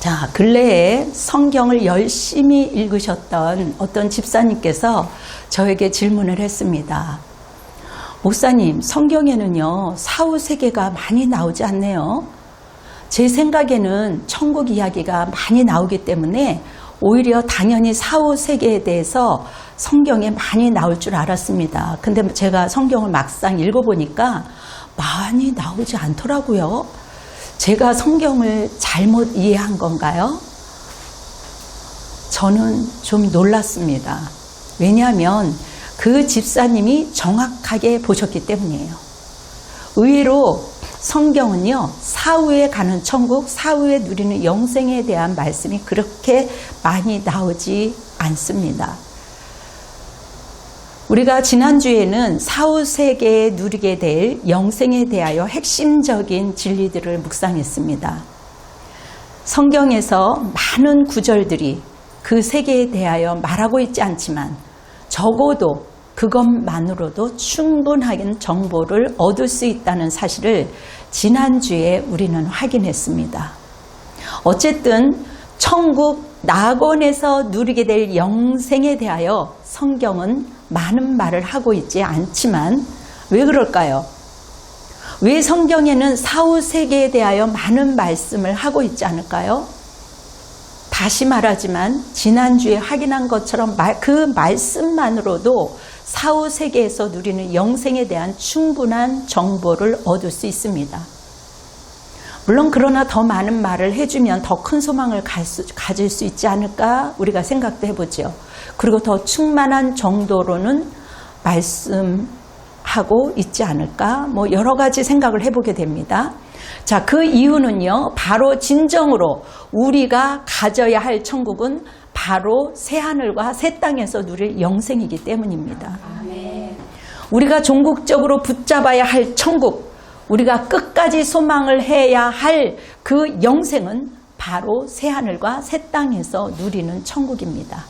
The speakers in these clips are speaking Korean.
자, 근래에 성경을 열심히 읽으셨던 어떤 집사님께서 저에게 질문을 했습니다. 목사님, 성경에는요, 사후세계가 많이 나오지 않네요. 제 생각에는 천국 이야기가 많이 나오기 때문에 오히려 당연히 사후세계에 대해서 성경에 많이 나올 줄 알았습니다. 근데 제가 성경을 막상 읽어보니까 많이 나오지 않더라고요. 제가 성경을 잘못 이해한 건가요? 저는 좀 놀랐습니다. 왜냐하면 그 집사님이 정확하게 보셨기 때문이에요. 의외로 성경은요, 사후에 가는 천국, 사후에 누리는 영생에 대한 말씀이 그렇게 많이 나오지 않습니다. 우리가 지난주에는 사후세계에 누리게 될 영생에 대하여 핵심적인 진리들을 묵상했습니다. 성경에서 많은 구절들이 그 세계에 대하여 말하고 있지 않지만 적어도 그것만으로도 충분한 정보를 얻을 수 있다는 사실을 지난주에 우리는 확인했습니다. 어쨌든 천국 낙원에서 누리게 될 영생에 대하여 성경은 많은 말을 하고 있지 않지만 왜 그럴까요? 왜 성경에는 사후세계에 대하여 많은 말씀을 하고 있지 않을까요? 다시 말하지만 지난주에 확인한 것처럼 그 말씀만으로도 사후세계에서 누리는 영생에 대한 충분한 정보를 얻을 수 있습니다. 물론 그러나 더 많은 말을 해주면 더 큰 소망을 가질 수 있지 않을까 우리가 생각도 해보죠. 그리고 더 충만한 정도로는 말씀하고 있지 않을까 여러 가지 생각을 해보게 됩니다. 자, 그 이유는요, 바로 진정으로 우리가 가져야 할 천국은 바로 새하늘과 새 땅에서 누릴 영생이기 때문입니다. 우리가 종국적으로 붙잡아야 할 천국, 우리가 끝까지 소망을 해야 할 그 영생은 바로 새하늘과 새 땅에서 누리는 천국입니다.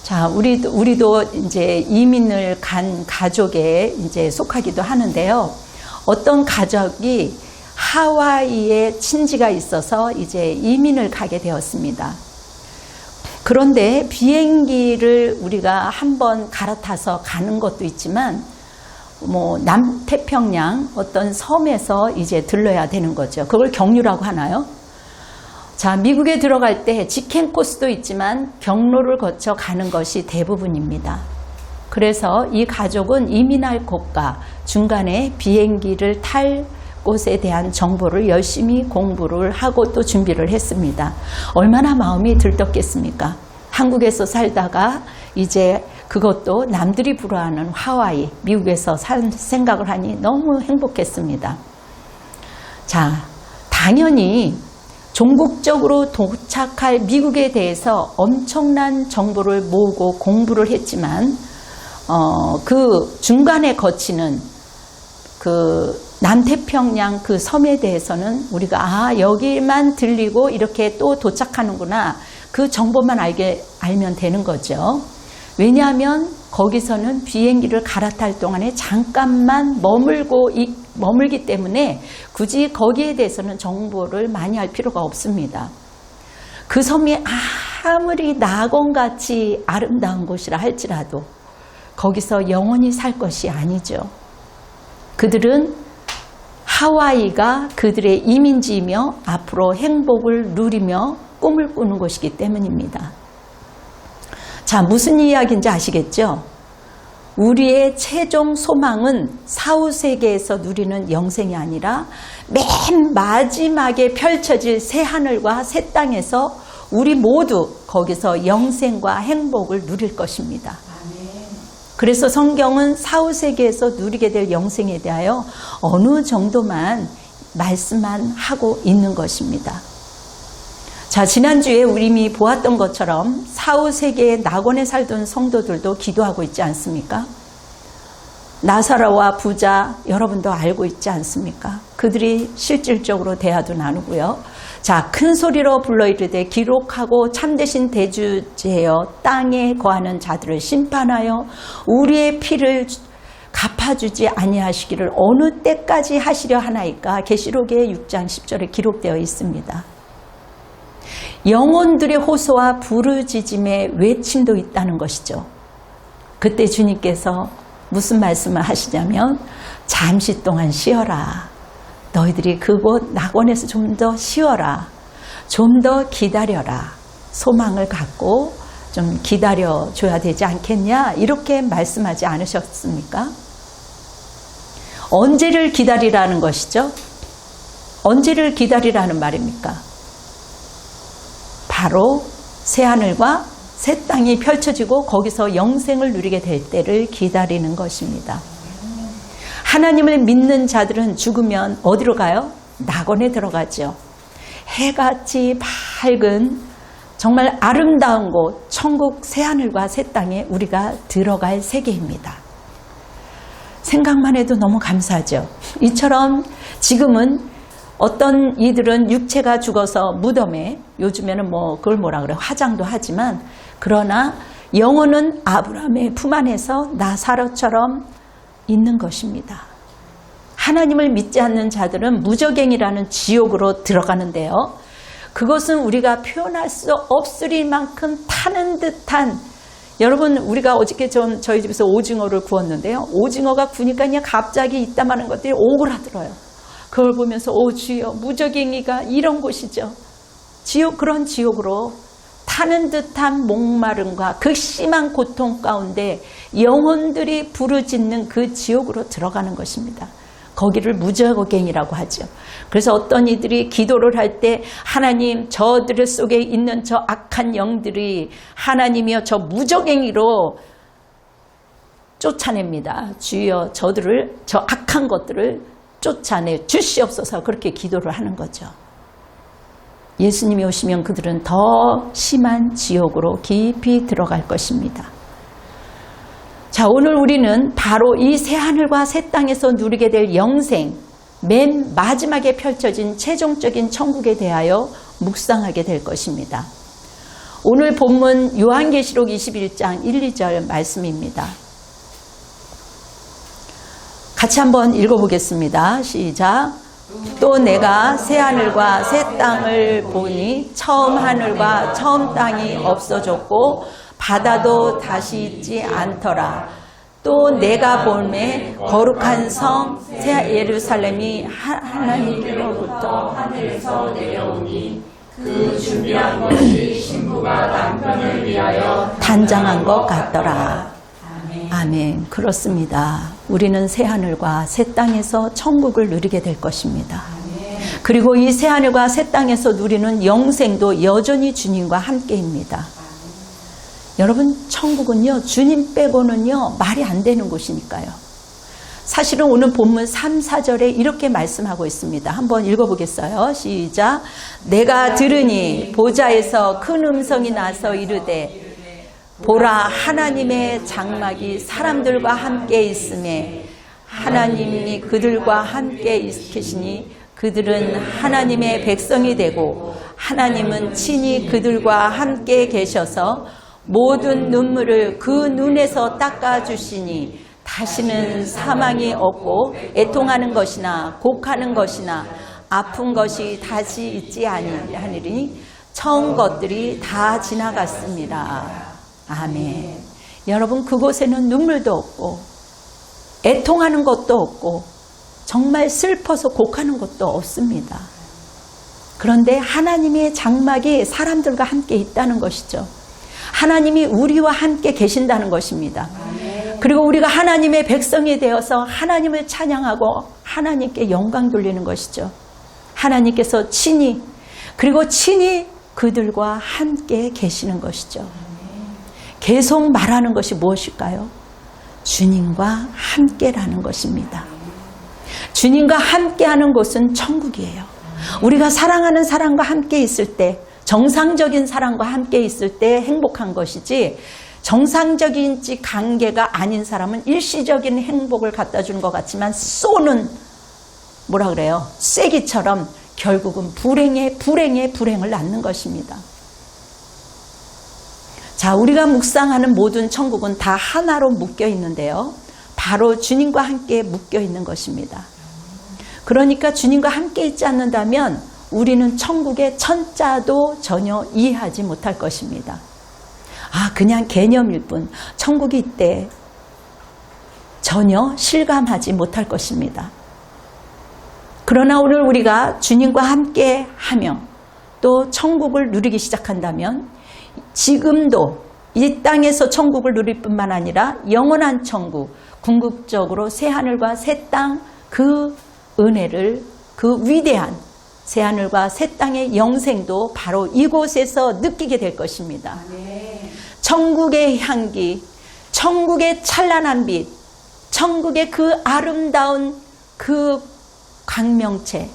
자, 우리도 이제 이민을 간 가족에 이제 속하기도 하는데요. 어떤 가족이 하와이에 친지가 있어서 이제 이민을 가게 되었습니다. 그런데 비행기를 우리가 한번 갈아타서 가는 것도 있지만 남태평양 어떤 섬에서 이제 들러야 되는 거죠. 그걸 경유라고 하나요? 자, 미국에 들어갈 때 직행 코스도 있지만 경로를 거쳐 가는 것이 대부분입니다. 그래서 이 가족은 이민할 곳과 중간에 비행기를 탈 곳에 대한 정보를 열심히 공부를 하고 또 준비를 했습니다. 얼마나 마음이 들떴겠습니까? 한국에서 살다가 이제 그것도 남들이 부러워하는 하와이, 미국에서 살 생각을 하니 너무 행복했습니다. 자, 당연히 종국적으로 도착할 미국에 대해서 엄청난 정보를 모으고 공부를 했지만 그 중간에 거치는 그 남태평양 그 섬에 대해서는 우리가 여기만 들리고 이렇게 또 도착하는구나, 그 정보만 알면 되는 거죠. 왜냐하면 거기서는 비행기를 갈아탈 동안에 잠깐만 머물기 때문에 굳이 거기에 대해서는 정보를 많이 알 필요가 없습니다. 그 섬이 아무리 낙원같이 아름다운 곳이라 할지라도 거기서 영원히 살 것이 아니죠. 그들은 하와이가 그들의 이민지이며 앞으로 행복을 누리며 꿈을 꾸는 곳이기 때문입니다. 자, 무슨 이야기인지 아시겠죠? 우리의 최종 소망은 사후세계에서 누리는 영생이 아니라 맨 마지막에 펼쳐질 새하늘과 새 땅에서 우리 모두 거기서 영생과 행복을 누릴 것입니다. 그래서 성경은 사후세계에서 누리게 될 영생에 대하여 어느 정도만 말씀만 하고 있는 것입니다. 자, 지난주에 우리 이미 보았던 것처럼 사후세계의 낙원에 살던 성도들도 기도하고 있지 않습니까? 나사로와 부자 여러분도 알고 있지 않습니까? 그들이 실질적으로 대화도 나누고요. 자, 큰 소리로 불러 이르되 기록하고 참되신 대주제여 땅에 거하는 자들을 심판하여 우리의 피를 갚아주지 아니하시기를 어느 때까지 하시려 하나이까? 계시록의 6장 10절에 기록되어 있습니다. 영혼들의 호소와 부르짖음의 외침도 있다는 것이죠. 그때 주님께서 무슨 말씀을 하시냐면 잠시 동안 쉬어라. 너희들이 그곳 낙원에서 좀 더 쉬어라. 좀 더 기다려라. 소망을 갖고 좀 기다려줘야 되지 않겠냐? 이렇게 말씀하지 않으셨습니까? 언제를 기다리라는 것이죠? 언제를 기다리라는 말입니까? 바로 새하늘과 새 땅이 펼쳐지고 거기서 영생을 누리게 될 때를 기다리는 것입니다. 하나님을 믿는 자들은 죽으면 어디로 가요? 낙원에 들어가죠. 해같이 밝은 정말 아름다운 곳, 천국 새하늘과 새 땅에 우리가 들어갈 세계입니다. 생각만 해도 너무 감사하죠. 이처럼 지금은 어떤 이들은 육체가 죽어서 무덤에, 요즘에는 그걸 뭐라 그래요? 화장도 하지만, 그러나 영혼은 아브라함의 품 안에서 나사로처럼 있는 것입니다. 하나님을 믿지 않는 자들은 무저갱이라는 지옥으로 들어가는데요. 그것은 우리가 표현할 수 없을 만큼 타는 듯한, 여러분 우리가 어저께 저희 집에서 오징어를 구웠는데요. 오징어가 구니까 그냥 갑자기 있다마는 것들이 오그라들어요. 그걸 보면서 오 주여, 무저갱이가 이런 곳이죠. 지옥, 그런 지옥으로 타는 듯한 목마름과 극심한 고통 가운데 영혼들이 부르짖는 그 지옥으로 들어가는 것입니다. 거기를 무저갱이라고 하죠. 그래서 어떤 이들이 기도를 할 때 하나님, 저들 속에 있는 저 악한 영들이 하나님이여 저 무저갱이로 쫓아냅니다. 주여 저들을, 저 악한 것들을 쫓아내 주시옵소서, 그렇게 기도를 하는 거죠. 예수님이 오시면 그들은 더 심한 지옥으로 깊이 들어갈 것입니다. 자, 오늘 우리는 바로 이 새하늘과 새 땅에서 누리게 될 영생, 맨 마지막에 펼쳐진 최종적인 천국에 대하여 묵상하게 될 것입니다. 오늘 본문 요한계시록 21장 1, 2절 말씀입니다. 같이 한번 읽어보겠습니다. 시작. 또 내가 새하늘과 새 땅을 보니 처음 하늘과 처음 땅이 없어졌고 바다도 다시 있지 않더라. 또 내가 볼매 거룩한 성 새 예루살렘이 하나님께로부터 하늘에서 내려오니 그 준비한 것이 신부가 남편을 위하여 단장한 것 같더라. 아멘. 그렇습니다. 우리는 새하늘과 새 땅에서 천국을 누리게 될 것입니다. 그리고 이 새하늘과 새 땅에서 누리는 영생도 여전히 주님과 함께입니다. 여러분, 천국은요, 주님 빼고는요, 말이 안 되는 곳이니까요. 사실은 오늘 본문 3, 4절에 이렇게 말씀하고 있습니다. 한번 읽어보겠어요. 시작. 내가 들으니 보좌에서 큰 음성이 나서 이르되 보라, 하나님의 장막이 사람들과 함께 있음에 하나님이 그들과 함께 계시니 그들은 하나님의 백성이 되고 하나님은 친히 그들과 함께 계셔서 모든 눈물을 그 눈에서 닦아주시니 다시는 사망이 없고 애통하는 것이나 곡하는 것이나 아픈 것이 다시 있지 아니하리니 처음 것들이 다 지나갔습니다. 아멘. 여러분, 그곳에는 눈물도 없고 애통하는 것도 없고 정말 슬퍼서 곡하는 것도 없습니다. 그런데 하나님의 장막이 사람들과 함께 있다는 것이죠. 하나님이 우리와 함께 계신다는 것입니다. 그리고 우리가 하나님의 백성이 되어서 하나님을 찬양하고 하나님께 영광 돌리는 것이죠. 하나님께서 친히, 그리고 친히 그들과 함께 계시는 것이죠. 계속 말하는 것이 무엇일까요? 주님과 함께라는 것입니다. 주님과 함께하는 곳은 천국이에요. 우리가 사랑하는 사람과 함께 있을 때, 정상적인 사람과 함께 있을 때 행복한 것이지, 정상적인 관계가 아닌 사람은 일시적인 행복을 갖다 주는 것 같지만 쏘는, 뭐라 그래요? 쐐기처럼 결국은 불행을 낳는 것입니다. 자, 우리가 묵상하는 모든 천국은 다 하나로 묶여 있는데요. 바로 주님과 함께 묶여 있는 것입니다. 그러니까 주님과 함께 있지 않는다면 우리는 천국의 천자도 전혀 이해하지 못할 것입니다. 그냥 개념일 뿐 천국이 있대 전혀 실감하지 못할 것입니다. 그러나 오늘 우리가 주님과 함께 하며 또 천국을 누리기 시작한다면 지금도 이 땅에서 천국을 누릴 뿐만 아니라 영원한 천국, 궁극적으로 새하늘과 새 땅 그 은혜를, 그 위대한 새하늘과 새 땅의 영생도 바로 이곳에서 느끼게 될 것입니다. 천국의 향기, 천국의 찬란한 빛, 천국의 그 아름다운 그 광명체,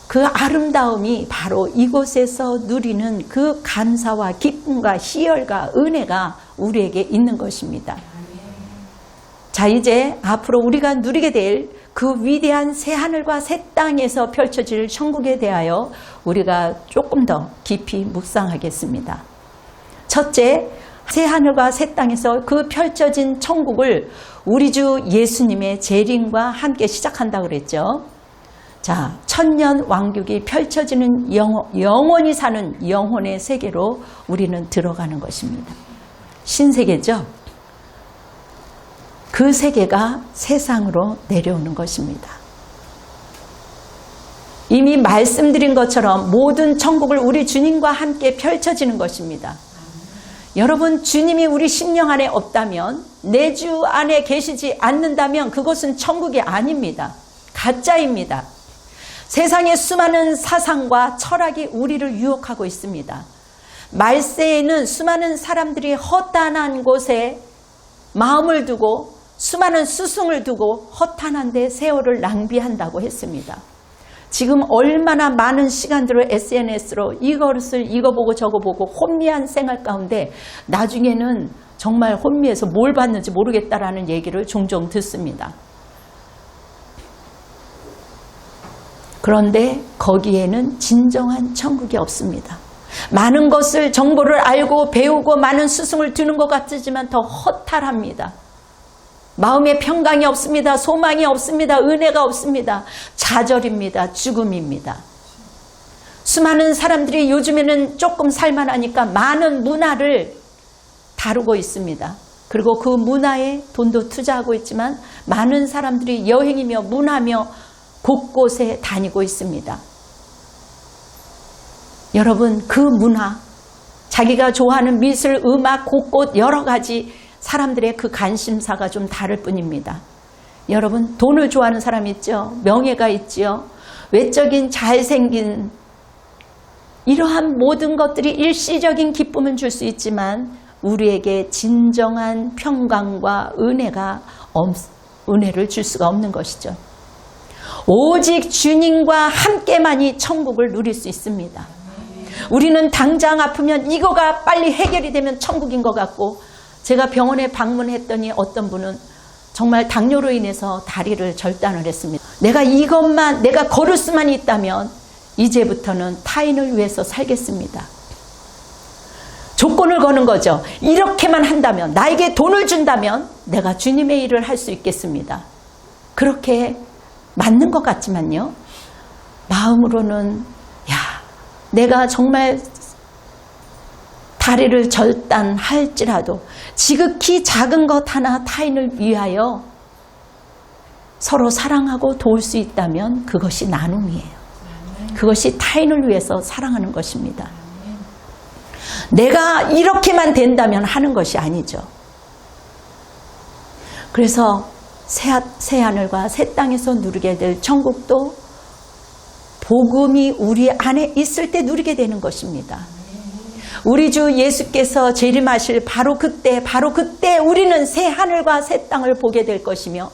그 아름다움이 바로 이곳에서 누리는 그 감사와 기쁨과 희열과 은혜가 우리에게 있는 것입니다. 자, 이제 앞으로 우리가 누리게 될 그 위대한 새하늘과 새 땅에서 펼쳐질 천국에 대하여 우리가 조금 더 깊이 묵상하겠습니다. 첫째, 새하늘과 새 땅에서 그 펼쳐진 천국을 우리 주 예수님의 재림과 함께 시작한다고 그랬죠. 자, 천년 왕국이 펼쳐지는 영원히 사는 영혼의 세계로 우리는 들어가는 것입니다. 신세계죠. 그 세계가 세상으로 내려오는 것입니다. 이미 말씀드린 것처럼 모든 천국을 우리 주님과 함께 펼쳐지는 것입니다. 여러분, 주님이 우리 심령 안에 없다면, 내 주 안에 계시지 않는다면 그것은 천국이 아닙니다. 가짜입니다. 세상의 수많은 사상과 철학이 우리를 유혹하고 있습니다. 말세에는 수많은 사람들이 허탄한 곳에 마음을 두고 수많은 스승을 두고 허탄한 데 세월을 낭비한다고 했습니다. 지금 얼마나 많은 시간들을 SNS로 이것을 이거 보고 저거 보고 혼미한 생활 가운데 나중에는 정말 혼미해서 뭘 받는지 모르겠다라는 얘기를 종종 듣습니다. 그런데 거기에는 진정한 천국이 없습니다. 많은 것을 정보를 알고 배우고 많은 스승을 두는 것 같지만 더 허탈합니다. 마음에 평강이 없습니다. 소망이 없습니다. 은혜가 없습니다. 좌절입니다. 죽음입니다. 수많은 사람들이 요즘에는 조금 살만하니까 많은 문화를 다루고 있습니다. 그리고 그 문화에 돈도 투자하고 있지만 많은 사람들이 여행이며 문화며 곳곳에 다니고 있습니다. 여러분, 그 문화, 자기가 좋아하는 미술, 음악, 곳곳 여러 가지 사람들의 그 관심사가 좀 다를 뿐입니다. 여러분, 돈을 좋아하는 사람 있죠? 명예가 있죠? 외적인 잘생긴 이러한 모든 것들이 일시적인 기쁨을 줄 수 있지만 우리에게 진정한 평강과 은혜를 줄 수가 없는 것이죠. 오직 주님과 함께만이 천국을 누릴 수 있습니다. 우리는 당장 아프면 이거가 빨리 해결이 되면 천국인 것 같고, 제가 병원에 방문했더니 어떤 분은 정말 당뇨로 인해서 다리를 절단을 했습니다. 내가 걸을 수만 있다면 이제부터는 타인을 위해서 살겠습니다. 조건을 거는 거죠. 이렇게만 한다면, 나에게 돈을 준다면 내가 주님의 일을 할 수 있겠습니다. 그렇게 맞는 것 같지만요, 마음으로는 내가 정말 다리를 절단할지라도 지극히 작은 것 하나 타인을 위하여 서로 사랑하고 도울 수 있다면 그것이 나눔이에요. 그것이 타인을 위해서 사랑하는 것입니다. 내가 이렇게만 된다면 하는 것이 아니죠. 그래서 새하늘과 새 땅에서 누리게 될 천국도 복음이 우리 안에 있을 때 누리게 되는 것입니다. 우리 주 예수께서 재림하실 바로 그때 우리는 새 하늘과 새 땅을 보게 될 것이며,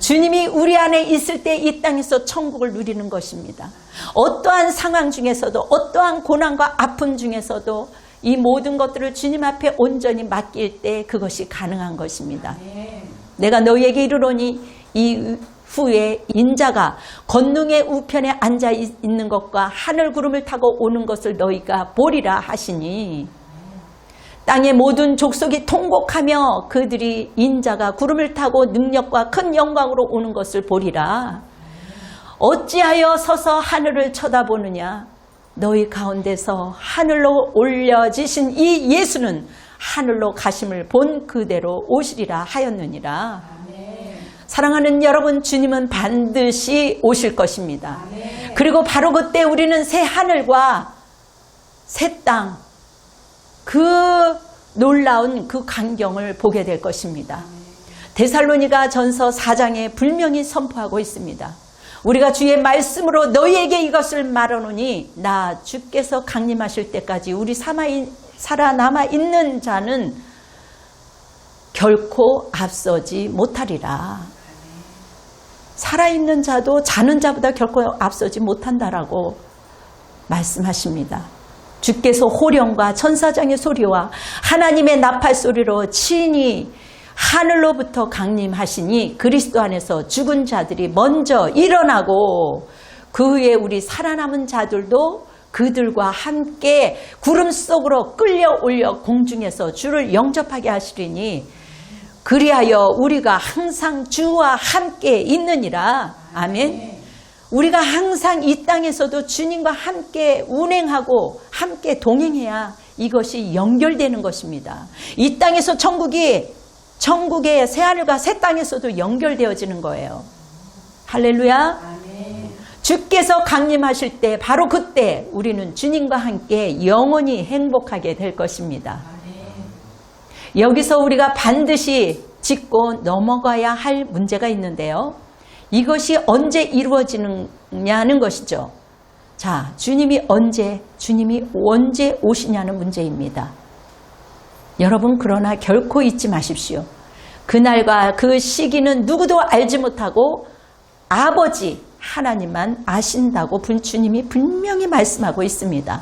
주님이 우리 안에 있을 때 이 땅에서 천국을 누리는 것입니다. 어떠한 상황 중에서도, 어떠한 고난과 아픔 중에서도 이 모든 것들을 주님 앞에 온전히 맡길 때 그것이 가능한 것입니다. 내가 너희에게 이르노니 이 후에 인자가 권능의 우편에 앉아 있는 것과 하늘 구름을 타고 오는 것을 너희가 보리라 하시니, 땅의 모든 족속이 통곡하며 그들이 인자가 구름을 타고 능력과 큰 영광으로 오는 것을 보리라. 어찌하여 서서 하늘을 쳐다보느냐. 너희 가운데서 하늘로 올려지신 이 예수는 하늘로 가심을 본 그대로 오시리라 하였느니라. 아멘. 사랑하는 여러분, 주님은 반드시 오실 것입니다. 아멘. 그리고 바로 그때 우리는 새 하늘과 새 땅, 그 놀라운 그 광경을 보게 될 것입니다. 데살로니가 전서 4장에 분명히 선포하고 있습니다. 우리가 주의 말씀으로 너희에게 이것을 말하노니 나 주께서 강림하실 때까지 우리 살아남아 있는 자는 결코 앞서지 못하리라. 살아있는 자도 자는 자보다 결코 앞서지 못한다라고 말씀하십니다. 주께서 호령과 천사장의 소리와 하나님의 나팔 소리로 친히 하늘로부터 강림하시니 그리스도 안에서 죽은 자들이 먼저 일어나고 그 후에 우리 살아남은 자들도 그들과 함께 구름 속으로 끌려 올려 공중에서 주를 영접하게 하시리니 그리하여 우리가 항상 주와 함께 있느니라. 아멘. 우리가 항상 이 땅에서도 주님과 함께 운행하고 함께 동행해야 이것이 연결되는 것입니다. 이 땅에서 천국의 새하늘과 새 땅에서도 연결되어지는 거예요. 할렐루야. 아멘. 주께서 강림하실 때 바로 그때 우리는 주님과 함께 영원히 행복하게 될 것입니다. 아멘. 여기서 우리가 반드시 짚고 넘어가야 할 문제가 있는데요. 이것이 언제 이루어지느냐는 것이죠. 자, 주님이 언제 오시냐는 문제입니다. 여러분, 그러나 결코 잊지 마십시오. 그날과 그 시기는 누구도 알지 못하고 아버지 하나님만 아신다고 주님이 분명히 말씀하고 있습니다.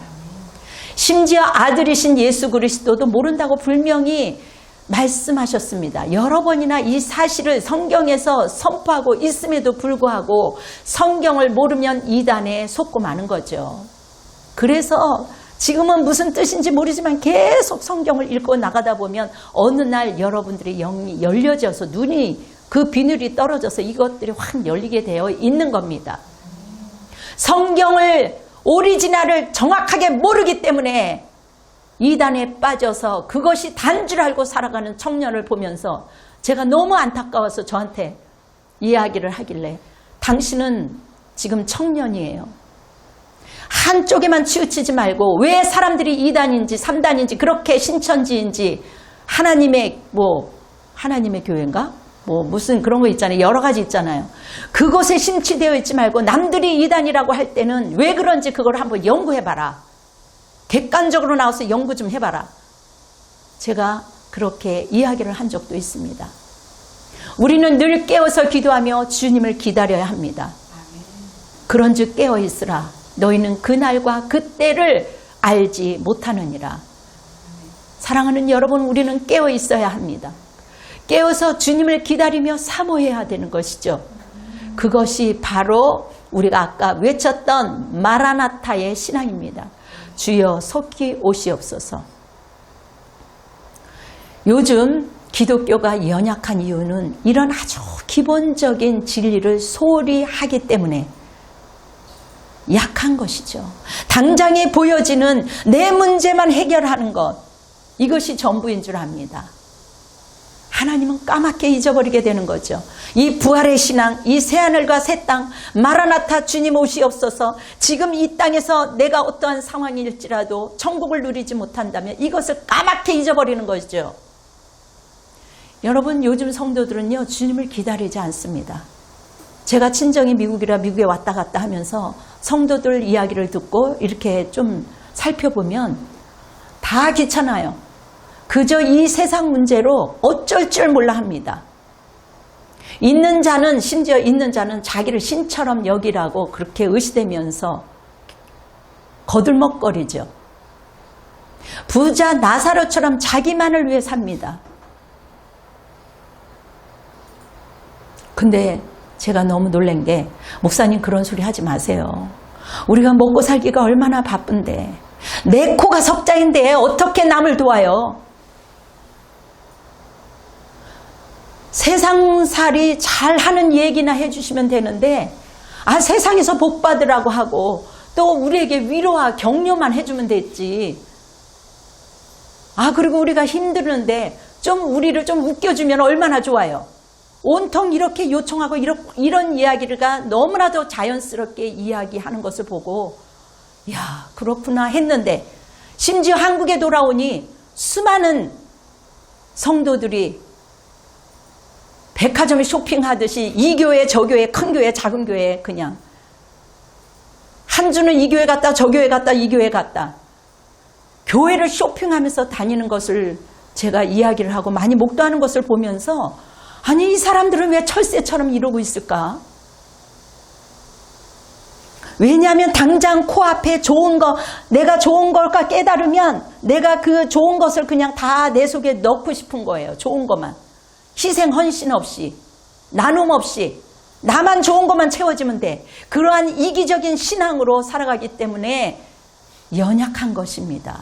심지어 아들이신 예수 그리스도도 모른다고 분명히 말씀하셨습니다. 여러 번이나 이 사실을 성경에서 선포하고 있음에도 불구하고 성경을 모르면 이단에 속고 마는 거죠. 그래서 지금은 무슨 뜻인지 모르지만 계속 성경을 읽고 나가다 보면 어느 날 여러분들의 영이 열려져서 눈이 그 비늘이 떨어져서 이것들이 확 열리게 되어 있는 겁니다. 성경을 오리지널을 정확하게 모르기 때문에 이단에 빠져서 그것이 단 줄 알고 살아가는 청년을 보면서 제가 너무 안타까워서 저한테 이야기를 하길래 당신은 지금 청년이에요. 한쪽에만 치우치지 말고 왜 사람들이 2단인지 3단인지 그렇게 신천지인지 하나님의 교회인가? 무슨 그런 거 있잖아요. 여러 가지 있잖아요. 그것에 심취되어 있지 말고 남들이 2단이라고 할 때는 왜 그런지 그걸 한번 연구해봐라. 객관적으로 나와서 연구 좀 해봐라. 제가 그렇게 이야기를 한 적도 있습니다. 우리는 늘 깨어서 기도하며 주님을 기다려야 합니다. 그런즉 깨어 있으라. 너희는 그날과 그때를 알지 못하느니라. 사랑하는 여러분, 우리는 깨어 있어야 합니다. 깨어서 주님을 기다리며 사모해야 되는 것이죠. 그것이 바로 우리가 아까 외쳤던 마라나타의 신앙입니다. 주여 속히 오시옵소서. 요즘 기독교가 연약한 이유는 이런 아주 기본적인 진리를 소홀히 하기 때문에 약한 것이죠. 당장에 보여지는 내 문제만 해결하는 것, 이것이 전부인 줄 압니다. 하나님은 까맣게 잊어버리게 되는 거죠. 이 부활의 신앙, 이 새하늘과 새 땅, 마라나타 주님 오시옵소서. 지금 이 땅에서 내가 어떠한 상황일지라도 천국을 누리지 못한다면 이것을 까맣게 잊어버리는 것이죠. 여러분, 요즘 성도들은요, 주님을 기다리지 않습니다. 제가 친정이 미국이라 미국에 왔다 갔다 하면서 성도들 이야기를 듣고 이렇게 좀 살펴보면 다 귀찮아요. 그저 이 세상 문제로 어쩔 줄 몰라 합니다. 심지어 있는 자는 자기를 신처럼 여기라고 그렇게 의시되면서 거들먹거리죠. 부자 나사로처럼 자기만을 위해 삽니다. 근데 제가 너무 놀란 게, 목사님 그런 소리 하지 마세요. 우리가 먹고 살기가 얼마나 바쁜데, 내 코가 석자인데 어떻게 남을 도와요? 세상살이 잘하는 얘기나 해주시면 되는데 세상에서 복 받으라고 하고 또 우리에게 위로와 격려만 해주면 됐지. 그리고 우리가 힘드는데 우리를 좀 웃겨주면 얼마나 좋아요. 온통 이렇게 요청하고 이런 이야기가 너무나도 자연스럽게 이야기하는 것을 보고 야, 그렇구나 했는데, 심지어 한국에 돌아오니 수많은 성도들이 백화점에 쇼핑하듯이 이 교회 저 교회 큰 교회 작은 교회 그냥 한 주는 이 교회 갔다 저 교회 갔다 이 교회 갔다 교회를 쇼핑하면서 다니는 것을 제가 이야기를 하고 많이 목도하는 것을 보면서 아니, 이 사람들은 왜 철새처럼 이러고 있을까? 왜냐하면 당장 코앞에 좋은 거, 내가 좋은 걸까 깨달으면 내가 그 좋은 것을 그냥 다 내 속에 넣고 싶은 거예요. 좋은 것만. 희생 헌신 없이, 나눔 없이 나만 좋은 것만 채워지면 돼. 그러한 이기적인 신앙으로 살아가기 때문에 연약한 것입니다.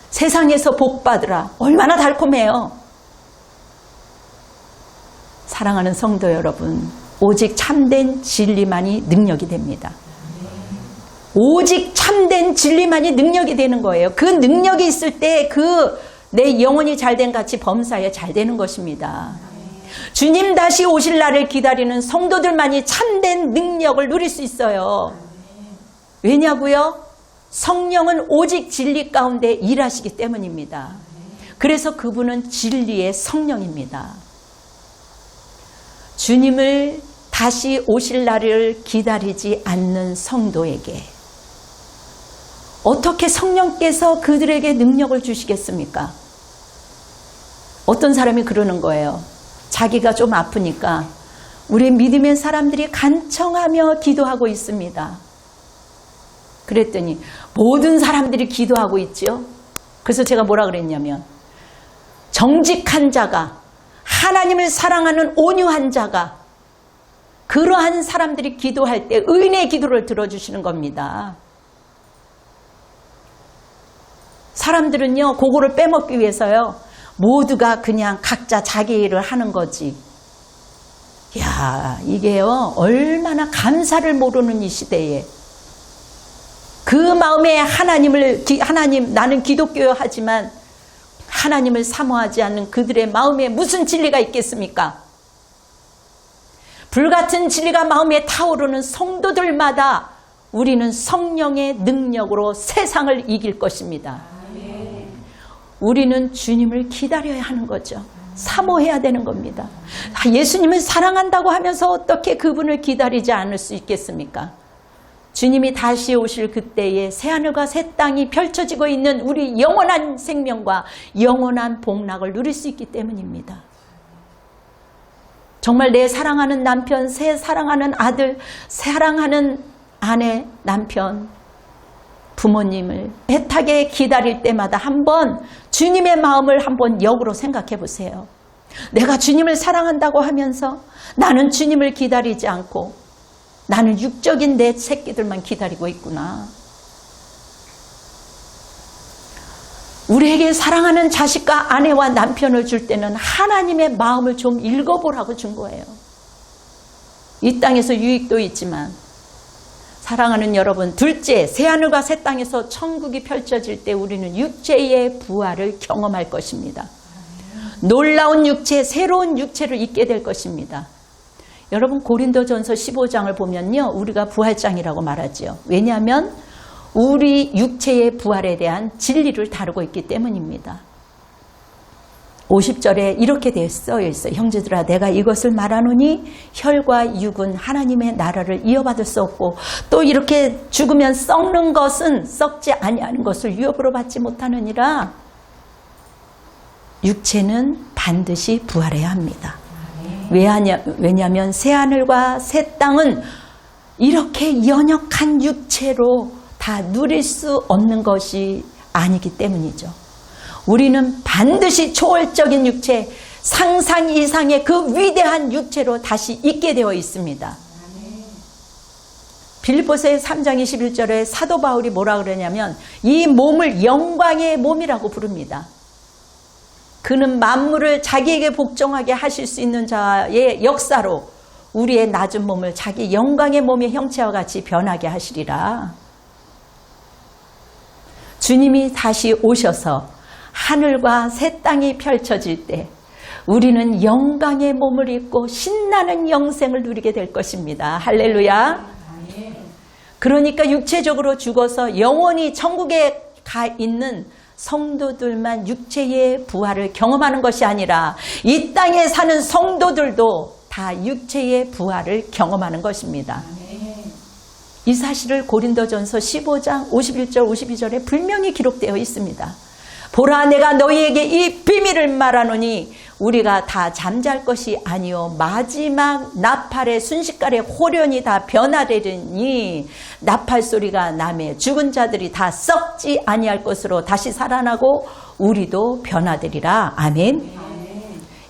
세상에서 복 받으라. 얼마나 달콤해요. 사랑하는 성도 여러분, 오직 참된 진리만이 능력이 됩니다. 오직 참된 진리만이 능력이 되는 거예요. 그 능력이 있을 때 내 영혼이 잘된 같이 범사에 잘 되는 것입니다. 주님 다시 오실 날을 기다리는 성도들만이 참된 능력을 누릴 수 있어요. 왜냐고요? 성령은 오직 진리 가운데 일하시기 때문입니다. 그래서 그분은 진리의 성령입니다. 주님을 다시 오실 날을 기다리지 않는 성도에게 어떻게 성령께서 그들에게 능력을 주시겠습니까? 어떤 사람이 그러는 거예요. 자기가 좀 아프니까 우리 믿음의 사람들이 간청하며 기도하고 있습니다. 그랬더니 모든 사람들이 기도하고 있죠. 그래서 제가 뭐라 그랬냐면 정직한 자가, 하나님을 사랑하는 온유한 자가, 그러한 사람들이 기도할 때 의인의 기도를 들어주시는 겁니다. 사람들은요, 그거를 빼먹기 위해서요, 모두가 그냥 각자 자기 일을 하는 거지. 야, 이게요, 얼마나 감사를 모르는 이 시대에 그 마음에 하나님, 나는 기독교 하지만 하나님을 사모하지 않는 그들의 마음에 무슨 진리가 있겠습니까? 불같은 진리가 마음에 타오르는 성도들마다 우리는 성령의 능력으로 세상을 이길 것입니다. 우리는 주님을 기다려야 하는 거죠. 사모해야 되는 겁니다. 예수님을 사랑한다고 하면서 어떻게 그분을 기다리지 않을 수 있겠습니까? 주님이 다시 오실 그때에 새하늘과 새 땅이 펼쳐지고 있는 우리 영원한 생명과 영원한 복락을 누릴 수 있기 때문입니다. 정말 내 사랑하는 남편, 사랑하는 아들, 사랑하는 아내, 남편, 부모님을 애타게 기다릴 때마다 한번 주님의 마음을 한번 역으로 생각해 보세요. 내가 주님을 사랑한다고 하면서 나는 주님을 기다리지 않고 나는 육적인 내 새끼들만 기다리고 있구나. 우리에게 사랑하는 자식과 아내와 남편을 줄 때는 하나님의 마음을 좀 읽어보라고 준 거예요. 이 땅에서 유익도 있지만 사랑하는 여러분, 둘째, 새하늘과 새 땅에서 천국이 펼쳐질 때 우리는 육체의 부활을 경험할 것입니다. 놀라운 육체, 새로운 육체를 입게 될 것입니다. 여러분, 고린도전서 15장을 보면요, 우리가 부활장이라고 말하죠. 왜냐하면 우리 육체의 부활에 대한 진리를 다루고 있기 때문입니다. 50절에 이렇게 쓰여 있어요. 형제들아, 내가 이것을 말하노니 혈과 육은 하나님의 나라를 이어받을 수 없고 또 이렇게 죽으면 썩는 것은 썩지 아니하는 것을 유업으로 받지 못하느니라. 육체는 반드시 부활해야 합니다. 왜냐하면 새하늘과 새 땅은 이렇게 연약한 육체로 다 누릴 수 없는 것이 아니기 때문이죠. 우리는 반드시 초월적인 육체, 상상 이상의 그 위대한 육체로 다시 있게 되어 있습니다. 빌립보서 3장 21절에 사도 바울이 뭐라 그러냐면 이 몸을 영광의 몸이라고 부릅니다. 그는 만물을 자기에게 복종하게 하실 수 있는 자의 역사로 우리의 낮은 몸을 자기 영광의 몸의 형체와 같이 변하게 하시리라. 주님이 다시 오셔서 하늘과 새 땅이 펼쳐질 때 우리는 영광의 몸을 입고 신나는 영생을 누리게 될 것입니다. 할렐루야. 그러니까 육체적으로 죽어서 영원히 천국에 가 있는 성도들만 육체의 부활을 경험하는 것이 아니라 이 땅에 사는 성도들도 다 육체의 부활을 경험하는 것입니다. 이 사실을 고린도전서 15장 51절 52절에 분명히 기록되어 있습니다. 보라, 내가 너희에게 이 비밀을 말하노니 우리가 다 잠잘 것이 아니요 마지막 나팔의 순식간에 호련히 다 변화되리니 나팔 소리가 나매 죽은 자들이 다 썩지 아니할 것으로 다시 살아나고 우리도 변화되리라. 아멘.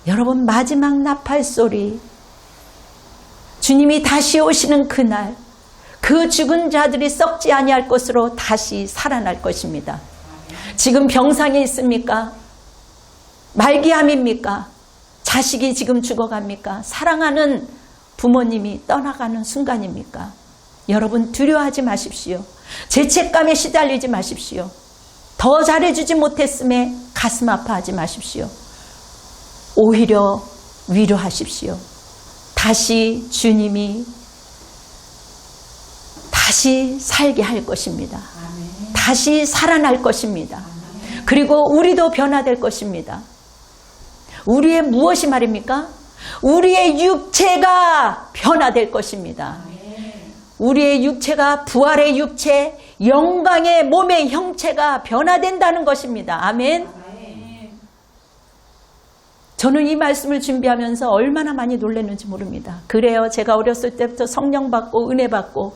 여러분, 마지막 나팔 소리, 주님이 다시 오시는 그날 그 죽은 자들이 썩지 아니할 것으로 다시 살아날 것입니다. 지금 병상에 있습니까? 말기암입니까? 자식이 지금 죽어갑니까? 사랑하는 부모님이 떠나가는 순간입니까? 여러분, 두려워하지 마십시오. 죄책감에 시달리지 마십시오. 더 잘해주지 못했음에 가슴 아파하지 마십시오. 오히려 위로하십시오. 다시 주님이 다시 살게 할 것입니다. 다시 살아날 것입니다. 그리고 우리도 변화될 것입니다. 우리의 무엇이 말입니까? 우리의 육체가 변화될 것입니다. 우리의 육체가 부활의 육체, 영광의 몸의 형체가 변화된다는 것입니다. 아멘. 저는 이 말씀을 준비하면서 얼마나 많이 놀랐는지 모릅니다. 그래요. 제가 어렸을 때부터 성령 받고 은혜 받고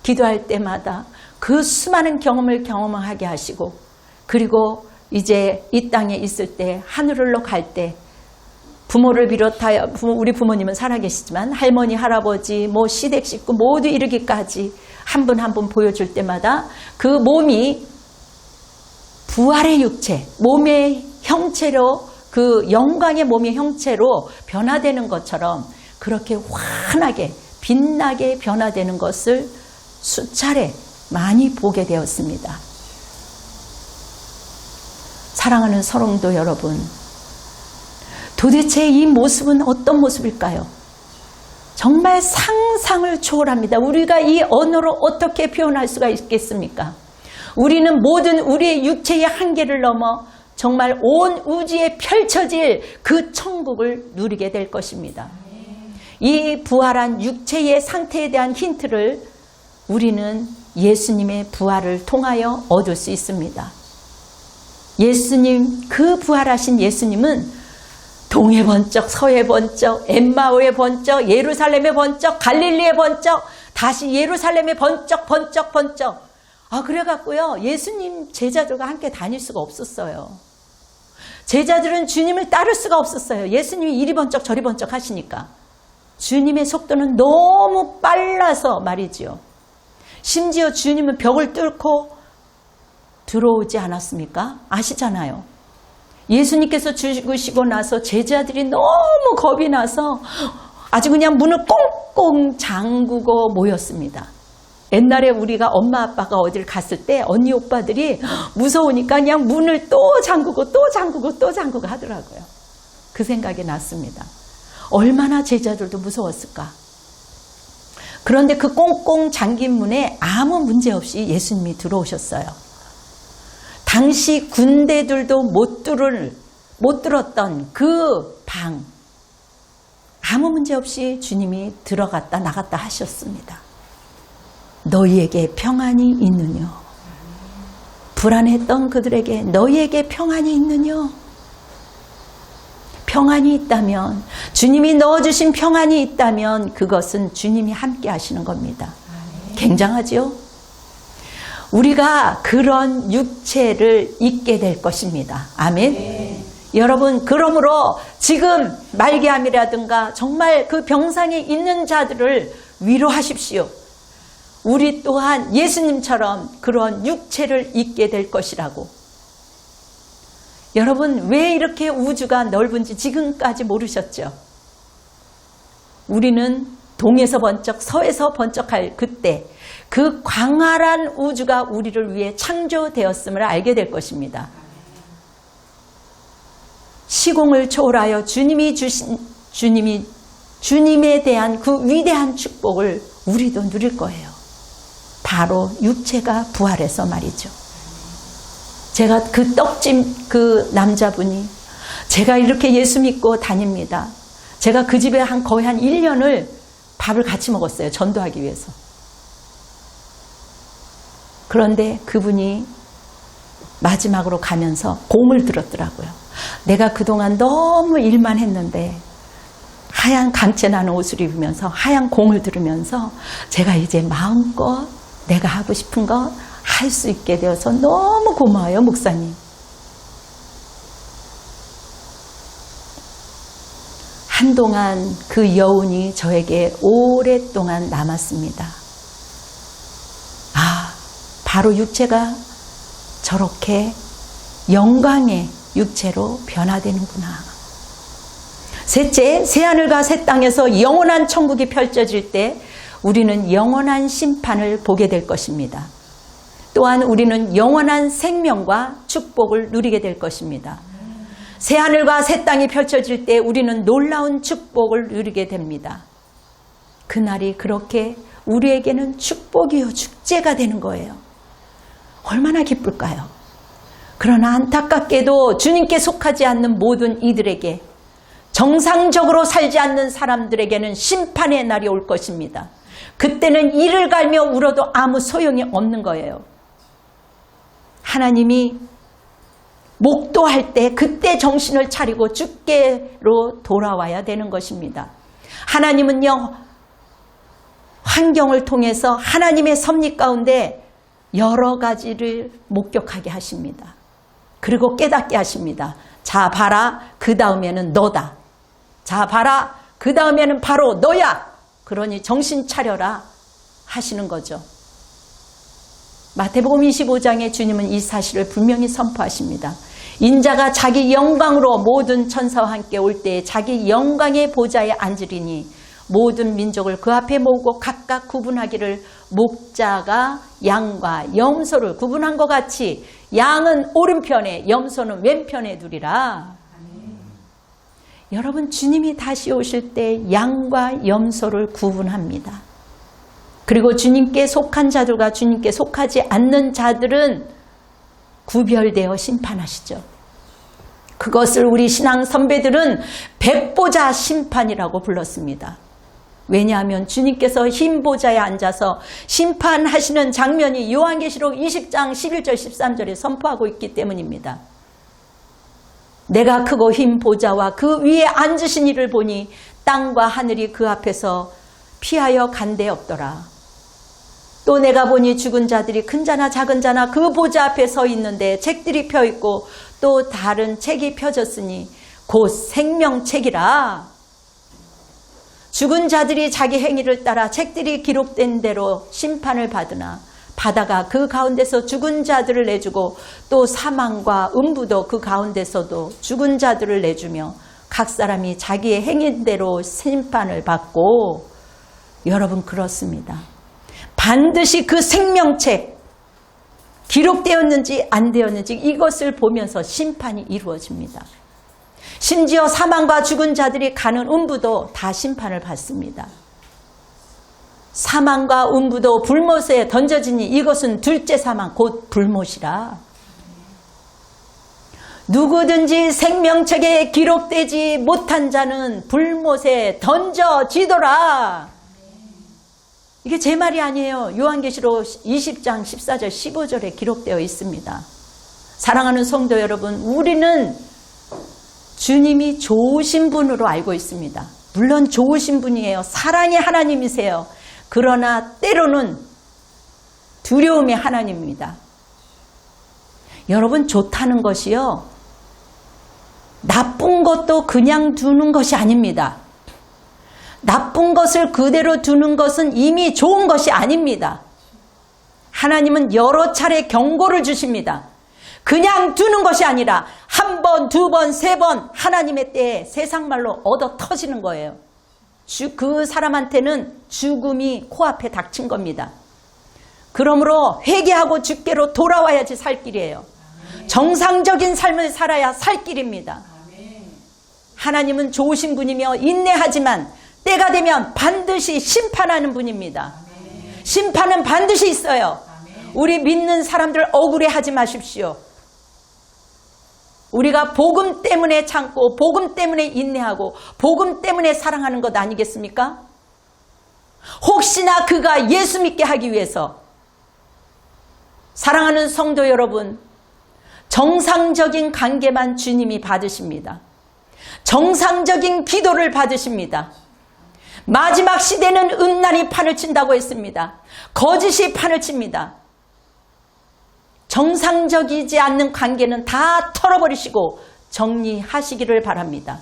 기도할 때마다 그 수많은 경험을 경험하게 하시고, 그리고 이제 이 땅에 있을 때 하늘로 갈 때 부모를 비롯하여, 우리 부모님은 살아계시지만 할머니, 할아버지, 시댁 식구 모두 이르기까지 한 분 한 분 보여줄 때마다 그 몸이 부활의 육체, 몸의 형체로, 그 영광의 몸의 형체로 변화되는 것처럼 그렇게 환하게 빛나게 변화되는 것을 수차례 많이 보게 되었습니다. 사랑하는 성도 여러분, 도대체 이 모습은 어떤 모습일까요? 정말 상상을 초월합니다. 우리가 이 언어로 어떻게 표현할 수가 있겠습니까? 우리는 모든 우리의 육체의 한계를 넘어 정말 온 우주에 펼쳐질 그 천국을 누리게 될 것입니다. 이 부활한 육체의 상태에 대한 힌트를 우리는 예수님의 부활을 통하여 얻을 수 있습니다. 예수님, 그 부활하신 예수님은 동해 번쩍, 서해 번쩍, 엠마오에 번쩍, 예루살렘에 번쩍, 갈릴리에 번쩍, 다시 예루살렘에 번쩍. 그래갖고요, 예수님 제자들과 함께 다닐 수가 없었어요. 제자들은 주님을 따를 수가 없었어요. 예수님이 이리 번쩍 저리 번쩍 하시니까. 주님의 속도는 너무 빨라서 말이지요. 심지어 주님은 벽을 뚫고 들어오지 않았습니까? 아시잖아요. 예수님께서 죽으시고 나서 제자들이 너무 겁이 나서 아주 그냥 문을 꽁꽁 잠그고 모였습니다. 옛날에 우리가 엄마 아빠가 어딜 갔을 때 언니 오빠들이 무서우니까 그냥 문을 또 잠그고 하더라고요. 그 생각이 났습니다. 얼마나 제자들도 무서웠을까. 그런데 그 꽁꽁 잠긴 문에 아무 문제 없이 예수님이 들어오셨어요. 당시 군대들도 못 들었던 그 방, 아무 문제 없이 주님이 들어갔다 나갔다 하셨습니다. 너희에게 평안이 있느냐? 불안했던 그들에게 너희에게 평안이 있느냐? 평안이 있다면, 주님이 넣어주신 평안이 있다면 그것은 주님이 함께 하시는 겁니다. 굉장하죠? 우리가 그런 육체를 입게 될 것입니다. 아멘. 여러분, 그러므로 지금 말기암이라든가 정말 그 병상에 있는 자들을 위로하십시오. 우리 또한 예수님처럼 그런 육체를 입게 될 것이라고. 여러분, 왜 이렇게 우주가 넓은지 지금까지 모르셨죠? 우리는 동에서 번쩍 서에서 번쩍할 그때 그 광활한 우주가 우리를 위해 창조되었음을 알게 될 것입니다. 시공을 초월하여 주님이 주신 주님에 대한 그 위대한 축복을 우리도 누릴 거예요. 바로 육체가 부활해서 말이죠. 제가 그 떡집 그 남자분이 제가 이렇게 예수 믿고 다닙니다. 제가 그 집에 거의 한 1년을 밥을 같이 먹었어요. 전도하기 위해서. 그런데 그분이 마지막으로 가면서 공을 들었더라고요. 내가 그동안 너무 일만 했는데 하얀 강채 나는 옷을 입으면서 하얀 공을 들으면서 제가 이제 마음껏 내가 하고 싶은 거 할 수 있게 되어서 너무 고마워요, 목사님. 한동안 그 여운이 저에게 오랫동안 남았습니다. 아, 바로 육체가 저렇게 영광의 육체로 변화되는구나. 셋째, 새하늘과 새 땅에서 영원한 천국이 펼쳐질 때 우리는 영원한 심판을 보게 될 것입니다. 또한 우리는 영원한 생명과 축복을 누리게 될 것입니다. 새하늘과 새 땅이 펼쳐질 때 우리는 놀라운 축복을 누리게 됩니다. 그날이 그렇게 우리에게는 축복이요 축제가 되는 거예요. 얼마나 기쁠까요? 그러나 안타깝게도 주님께 속하지 않는 모든 이들에게, 정상적으로 살지 않는 사람들에게는 심판의 날이 올 것입니다. 그때는 이를 갈며 울어도 아무 소용이 없는 거예요. 하나님이 목도할 때 그때 정신을 차리고 주께로 돌아와야 되는 것입니다. 하나님은요, 환경을 통해서 하나님의 섭리 가운데 여러 가지를 목격하게 하십니다. 그리고 깨닫게 하십니다. 자, 봐라. 그 다음에는 너다. 자, 봐라. 그 다음에는 바로 너야. 그러니 정신 차려라 하시는 거죠. 마태복음 25장에 주님은 이 사실을 분명히 선포하십니다. 인자가 자기 영광으로 모든 천사와 함께 올 때에 자기 영광의 보좌에 앉으리니 모든 민족을 그 앞에 모으고 각각 구분하기를 목자가 양과 염소를 구분한 것 같이 양은 오른편에 염소는 왼편에 두리라. 여러분, 주님이 다시 오실 때 양과 염소를 구분합니다. 그리고 주님께 속한 자들과 주님께 속하지 않는 자들은 구별되어 심판하시죠. 그것을 우리 신앙 선배들은 백보자 심판이라고 불렀습니다. 왜냐하면 주님께서 흰 보좌에 앉아서 심판하시는 장면이 요한계시록 20장 11절 13절에 선포하고 있기 때문입니다. 내가 크고 흰 보좌와 그 위에 앉으신 이를 보니 땅과 하늘이 그 앞에서 피하여 간 데 없더라. 또 내가 보니 죽은 자들이 큰 자나 작은 자나 그 보좌 앞에 서 있는데 책들이 펴 있고 또 다른 책이 펴졌으니 곧 생명책이라. 죽은 자들이 자기 행위를 따라 책들이 기록된 대로 심판을 받으나 바다가 그 가운데서 죽은 자들을 내주고 또 사망과 음부도 그 가운데서도 죽은 자들을 내주며 각 사람이 자기의 행위대로 심판을 받고. 여러분, 그렇습니다. 반드시 그 생명책 기록되었는지 안 되었는지 이것을 보면서 심판이 이루어집니다. 심지어 사망과 죽은 자들이 가는 음부도 다 심판을 받습니다. 사망과 음부도 불못에 던져지니 이것은 둘째 사망 곧 불못이라. 누구든지 생명책에 기록되지 못한 자는 불못에 던져지더라. 이게 제 말이 아니에요. 요한계시록 20장 14절 15절에 기록되어 있습니다. 사랑하는 성도 여러분, 우리는 주님이 좋으신 분으로 알고 있습니다. 물론 좋으신 분이에요. 사랑의 하나님이세요. 그러나 때로는 두려움의 하나님입니다. 여러분, 좋다는 것이요, 나쁜 것도 그냥 두는 것이 아닙니다. 나쁜 것을 그대로 두는 것은 이미 좋은 것이 아닙니다. 하나님은 여러 차례 경고를 주십니다. 그냥 두는 것이 아니라 한 번, 두 번, 세 번 하나님의 때에 세상 말로 얻어 터지는 거예요. 그 사람한테는 죽음이 코앞에 닥친 겁니다. 그러므로 회개하고 주께로 돌아와야지 살 길이에요. 정상적인 삶을 살아야 살 길입니다. 하나님은 좋으신 분이며 인내하지만 때가 되면 반드시 심판하는 분입니다. 심판은 반드시 있어요. 우리 믿는 사람들 억울해하지 마십시오. 우리가 복음 때문에 참고 복음 때문에 인내하고 복음 때문에 사랑하는 것 아니겠습니까? 혹시나 그가 예수 믿게 하기 위해서 사랑하는 성도 여러분, 정상적인 관계만 주님이 받으십니다. 정상적인 기도를 받으십니다. 마지막 시대는 음란이 판을 친다고 했습니다. 거짓이 판을 칩니다. 정상적이지 않는 관계는 다 털어버리시고 정리하시기를 바랍니다.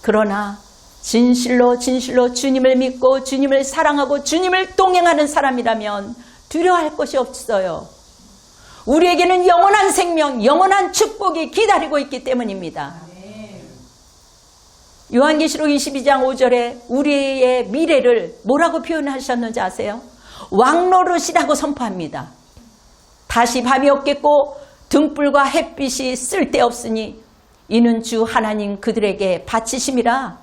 그러나 진실로 주님을 믿고 주님을 사랑하고 주님을 동행하는 사람이라면 두려워할 것이 없어요. 우리에게는 영원한 생명, 영원한 축복이 기다리고 있기 때문입니다. 요한계시록 22장 5절에 우리의 미래를 뭐라고 표현하셨는지 아세요? 왕노릇이라고 선포합니다. 다시 밤이 없겠고 등불과 햇빛이 쓸데없으니 이는 주 하나님 그들에게 바치심이라.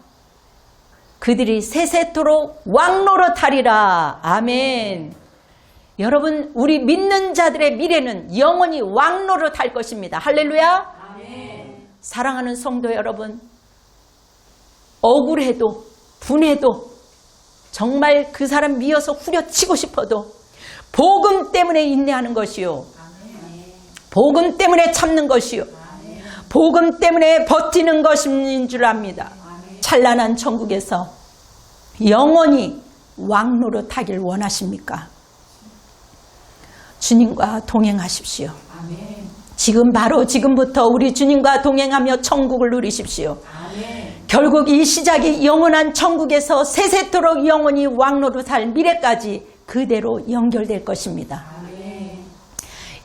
그들이 세세토록 왕노릇하리라. 아멘. 여러분, 우리 믿는 자들의 미래는 영원히 왕노릇할 것입니다. 할렐루야. 아멘. 사랑하는 성도 여러분, 억울해도 분해도 정말 그 사람 미워서 후려치고 싶어도 복음 때문에 인내하는 것이요, 복음 때문에 참는 것이요, 복음 때문에 버티는 것인 줄 압니다. 찬란한 천국에서 영원히 왕노릇하길 원하십니까? 주님과 동행하십시오. 지금 바로 지금부터 우리 주님과 동행하며 천국을 누리십시오. 결국 이 시작이 영원한 천국에서 세세토록 영원히 왕노릇할 미래까지 그대로 연결될 것입니다.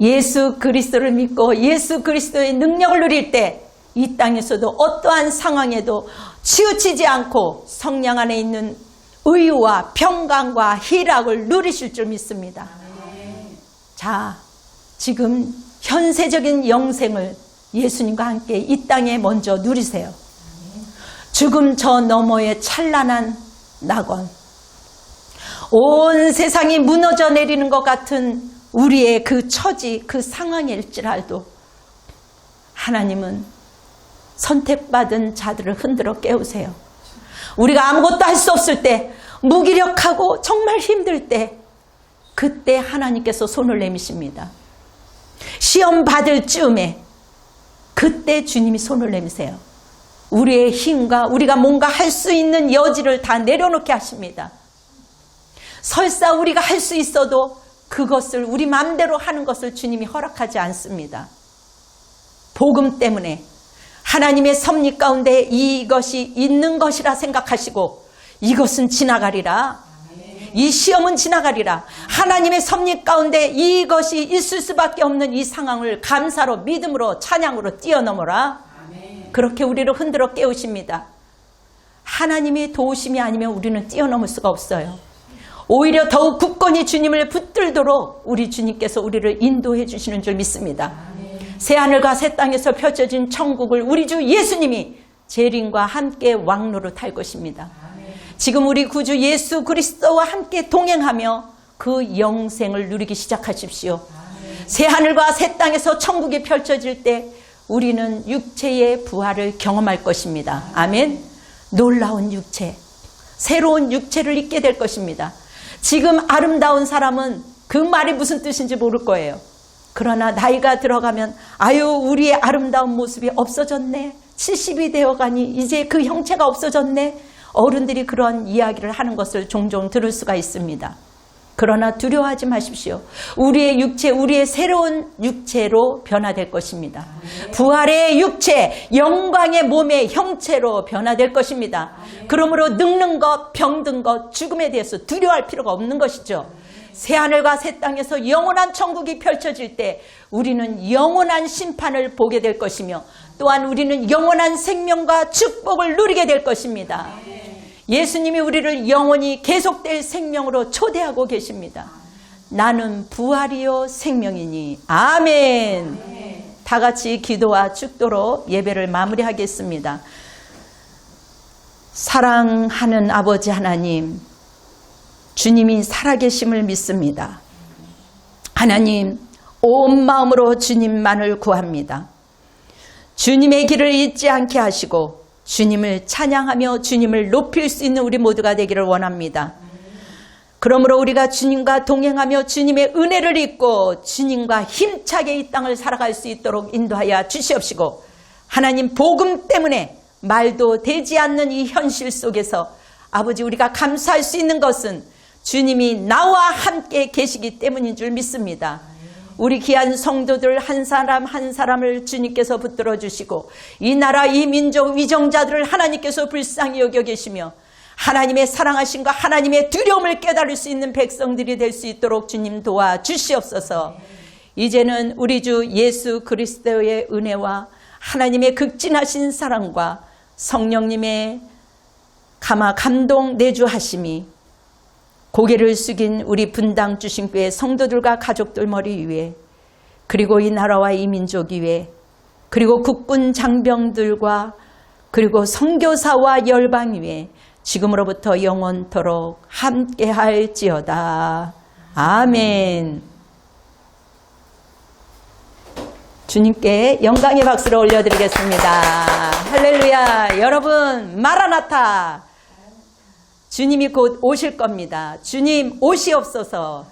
예수 그리스도를 믿고 예수 그리스도의 능력을 누릴 때 이 땅에서도 어떠한 상황에도 치우치지 않고 성령 안에 있는 의와 평강과 희락을 누리실 줄 믿습니다. 자, 지금 현세적인 영생을 예수님과 함께 이 땅에 먼저 누리세요. 죽음 저 너머의 찬란한 낙원, 온 세상이 무너져 내리는 것 같은 우리의 그 처지, 그 상황일지라도 하나님은 선택받은 자들을 흔들어 깨우세요. 우리가 아무것도 할 수 없을 때, 무기력하고 정말 힘들 때, 그때 하나님께서 손을 내미십니다. 시험 받을 즈음에 그때 주님이 손을 내미세요. 우리의 힘과 우리가 뭔가 할 수 있는 여지를 다 내려놓게 하십니다. 설사 우리가 할 수 있어도 그것을 우리 마음대로 하는 것을 주님이 허락하지 않습니다. 복음 때문에 하나님의 섭리 가운데 이것이 있는 것이라 생각하시고 이것은 지나가리라. 이 시험은 지나가리라. 하나님의 섭리 가운데 이것이 있을 수밖에 없는 이 상황을 감사로 믿음으로 찬양으로 뛰어넘어라. 그렇게 우리를 흔들어 깨우십니다. 하나님의 도우심이 아니면 우리는 뛰어넘을 수가 없어요. 오히려 더욱 굳건히 주님을 붙들도록 우리 주님께서 우리를 인도해 주시는 줄 믿습니다. 새하늘과 새 땅에서 펼쳐진 천국을 우리 주 예수님이 재림과 함께 왕노릇할 것입니다. 지금 우리 구주 예수 그리스도와 함께 동행하며 그 영생을 누리기 시작하십시오. 새하늘과 새 땅에서 천국이 펼쳐질 때 우리는 육체의 부활을 경험할 것입니다. 아멘. 놀라운 육체, 새로운 육체를 입게 될 것입니다. 지금 아름다운 사람은 그 말이 무슨 뜻인지 모를 거예요. 그러나 나이가 들어가면 아유 우리의 아름다운 모습이 없어졌네. 70이 되어가니 이제 그 형체가 없어졌네. 어른들이 그런 이야기를 하는 것을 종종 들을 수가 있습니다. 그러나 두려워하지 마십시오. 우리의 육체, 우리의 새로운 육체로 변화될 것입니다. 부활의 육체, 영광의 몸의 형체로 변화될 것입니다. 그러므로 늙는 것, 병든 것, 죽음에 대해서 두려워할 필요가 없는 것이죠. 새하늘과 새 땅에서 영원한 천국이 펼쳐질 때 우리는 영원한 심판을 보게 될 것이며 또한 우리는 영원한 생명과 축복을 누리게 될 것입니다. 예수님이 우리를 영원히 계속될 생명으로 초대하고 계십니다. 나는 부활이요 생명이니. 아멘. 다 같이 기도와 축도로 예배를 마무리하겠습니다. 사랑하는 아버지 하나님, 주님이 살아계심을 믿습니다. 하나님, 온 마음으로 주님만을 구합니다. 주님의 길을 잊지 않게 하시고 주님을 찬양하며 주님을 높일 수 있는 우리 모두가 되기를 원합니다. 그러므로 우리가 주님과 동행하며 주님의 은혜를 입고 주님과 힘차게 이 땅을 살아갈 수 있도록 인도하여 주시옵시고, 하나님 복음 때문에 말도 되지 않는 이 현실 속에서 아버지 우리가 감사할 수 있는 것은 주님이 나와 함께 계시기 때문인 줄 믿습니다. 우리 귀한 성도들 한 사람 한 사람을 주님께서 붙들어 주시고 이 나라 이 민족 위정자들을 하나님께서 불쌍히 여겨 계시며 하나님의 사랑하심과 하나님의 두려움을 깨달을 수 있는 백성들이 될 수 있도록 주님 도와 주시옵소서. 이제는 우리 주 예수 그리스도의 은혜와 하나님의 극진하신 사랑과 성령님의 감동 내주하심이 고개를 숙인 우리 분당 주심교회 성도들과 가족들 머리 위에, 그리고 이 나라와 이 민족 위에, 그리고 국군 장병들과 그리고 선교사와 열방 위에 지금으로부터 영원토록 함께할지어다. 아멘. 주님께 영광의 박수를 올려드리겠습니다. 할렐루야. 여러분, 마라나타. 주님이 곧 오실 겁니다. 주님 오시옵소서.